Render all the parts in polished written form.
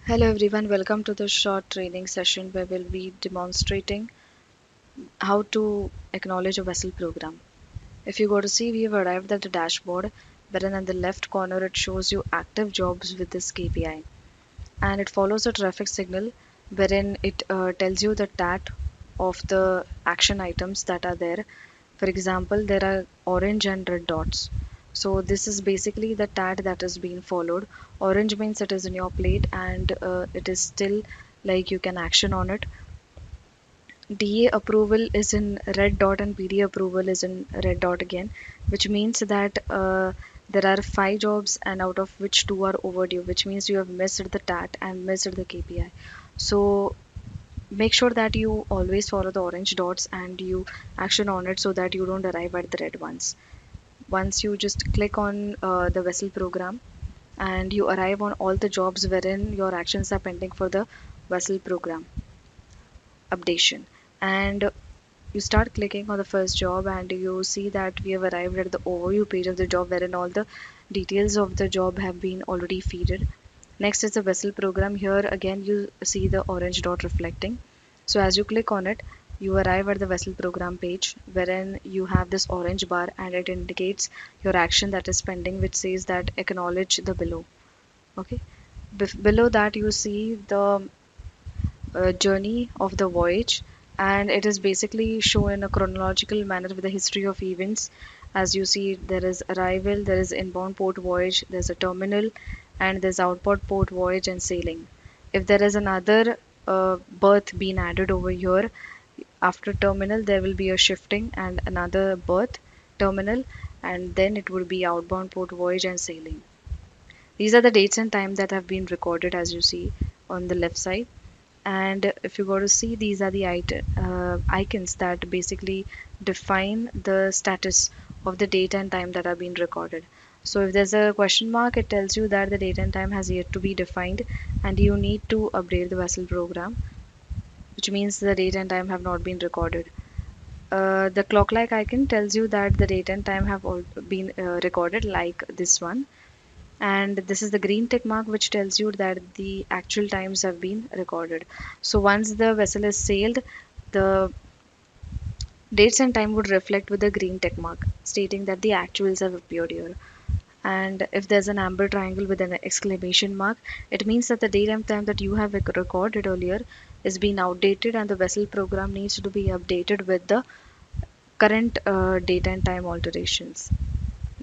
Hello everyone, welcome to the short training session where we'll be demonstrating how to acknowledge a vessel program. If you go to see, we have arrived at the dashboard, wherein in the left corner it shows you active jobs with this KPI. And it follows a traffic signal wherein it tells you the TAT of the action items that are there. For example, there are orange and red dots. So this is basically the TAT that is being followed. Orange means it is in your plate and it is still like you can action on it. DA approval is in red dot and PD approval is in red dot again, which means that there are 5 jobs and out of which 2 are overdue, which means you have missed the TAT and missed the KPI. So make sure that you always follow the orange dots and you action on it so that you don't arrive at the red ones. Once you just click on the vessel program and you arrive on all the jobs wherein your actions are pending for the vessel program updation, and you start clicking on the first job and you see that we have arrived at the overview page of the job wherein all the details of the job have been already feeded. Next is the vessel program. Here again you see the orange dot reflecting. So as you click on it, you arrive at the vessel program page wherein you have this orange bar and it indicates your action that is pending, which says that acknowledge the below. Okay. Below that you see the journey of the voyage, and it is basically shown in a chronological manner with the history of events. As you see, there is arrival, there is inbound port voyage, there's a terminal, and there's outbound port voyage and sailing. If there is another berth being added over here after terminal, there will be a shifting and another berth terminal, and then it would be outbound port voyage and sailing. These are the dates and time that have been recorded as you see on the left side. And if you go to see, these are the icons that basically define the status of the date and time that are being recorded. So if there's a question mark, it tells you that the date and time has yet to be defined and you need to update the vessel program, which means the date and time have not been recorded. The clock like icon tells you that the date and time have all been recorded, like this one. And this is the green tick mark which tells you that the actual times have been recorded. So once the vessel is sailed, the dates and time would reflect with the green tick mark stating that the actuals have appeared here. And if there's an amber triangle with an exclamation mark, it means that the date and time that you have recorded earlier is being outdated and the vessel program needs to be updated with the current date and time alterations.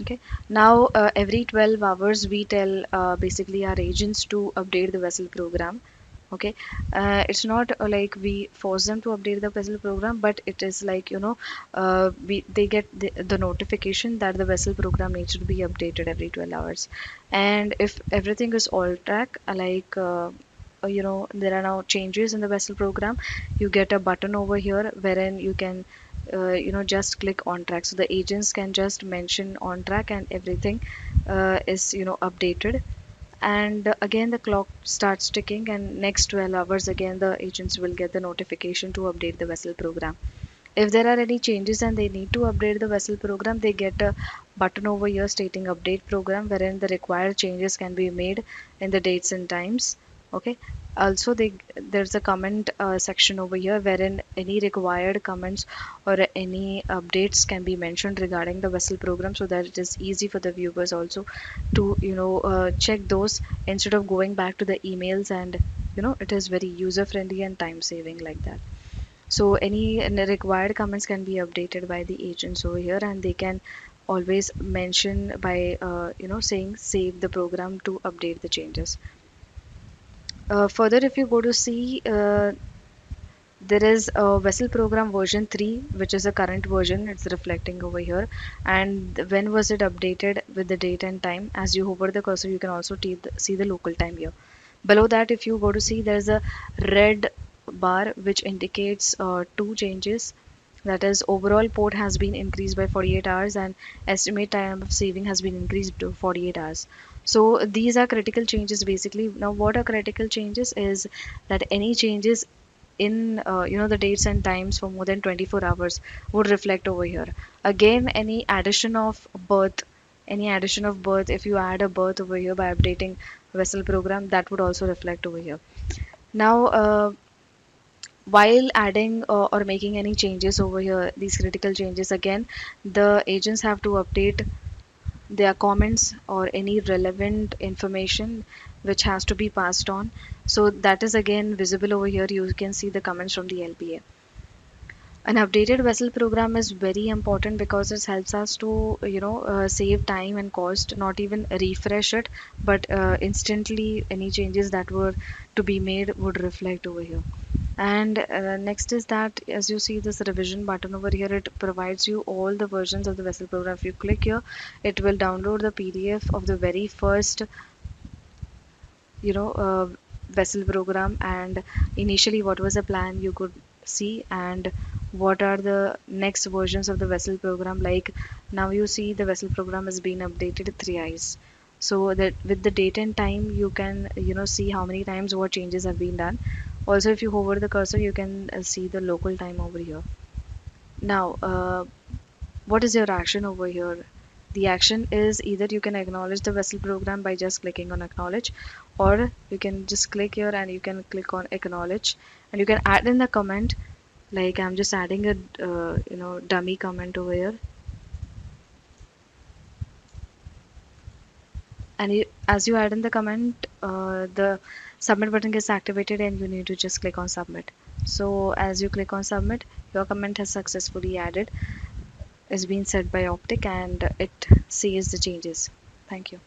Okay. Now, every 12 hours, we tell basically our agents to update the vessel program. Okay. It's not like we force them to update the vessel program, but it is like, they get the notification that the vessel program needs to be updated every 12 hours. And if everything is all track, there are now changes in the vessel program, you get a button over here wherein you can just click on track, so the agents can just mention on track and everything is updated. And again the clock starts ticking, and next 12 hours again the agents will get the notification to update the vessel program. If there are any changes and they need to update the vessel program, they get a button over here stating update program, wherein the required changes can be made in the dates and times. Okay. Also, there's a comment section over here wherein any required comments or any updates can be mentioned regarding the vessel program, so that it is easy for the viewers also to check those instead of going back to the emails, and it is very user friendly and time saving like that. So any required comments can be updated by the agents over here, and they can always mention by saying save the program to update the changes. Further, if you go to see, there is a vessel program version 3, which is a current version. It's reflecting over here. And when was it updated with the date and time? As you hover the cursor, you can also see the local time here. Below that, if you go to see, there's a red bar which indicates two changes. That is, overall port has been increased by 48 hours and estimate time of saving has been increased to 48 hours. So these are critical changes basically. Now, what are critical changes is that any changes in the dates and times for more than 24 hours would reflect over here. Again, any addition of berth, if you add a berth over here by updating vessel program, that would also reflect over here. Now, while adding or making any changes over here, these critical changes, again, the agents have to update their comments or any relevant information which has to be passed on. So that is again visible over here. You can see the comments from the LPA. An updated vessel program is very important because it helps us to, save time and cost, not even refresh it, but instantly any changes that were to be made would reflect over here. And next is that, as you see this revision button over here, it provides you all the versions of the vessel program. If you click here, it will download the PDF of the very first, you know, uh, vessel program, and initially what was the plan you could see, and what are the next versions of the vessel program. Like now you see the vessel program has been updated 3 eyes. So that with the date and time, you can, see how many times what changes have been done. Also, if you hover the cursor, you can see the local time over here. Now, what is your action over here? The action is either you can acknowledge the vessel program by just clicking on acknowledge, or you can just click here and you can click on acknowledge, and you can add in the comment. Like I'm just adding a dummy comment over here, and as you add in the comment, the submit button gets activated and you need to just click on submit. So as you click on submit, your comment has successfully added, is being set by Optic, and it saves the changes. Thank you.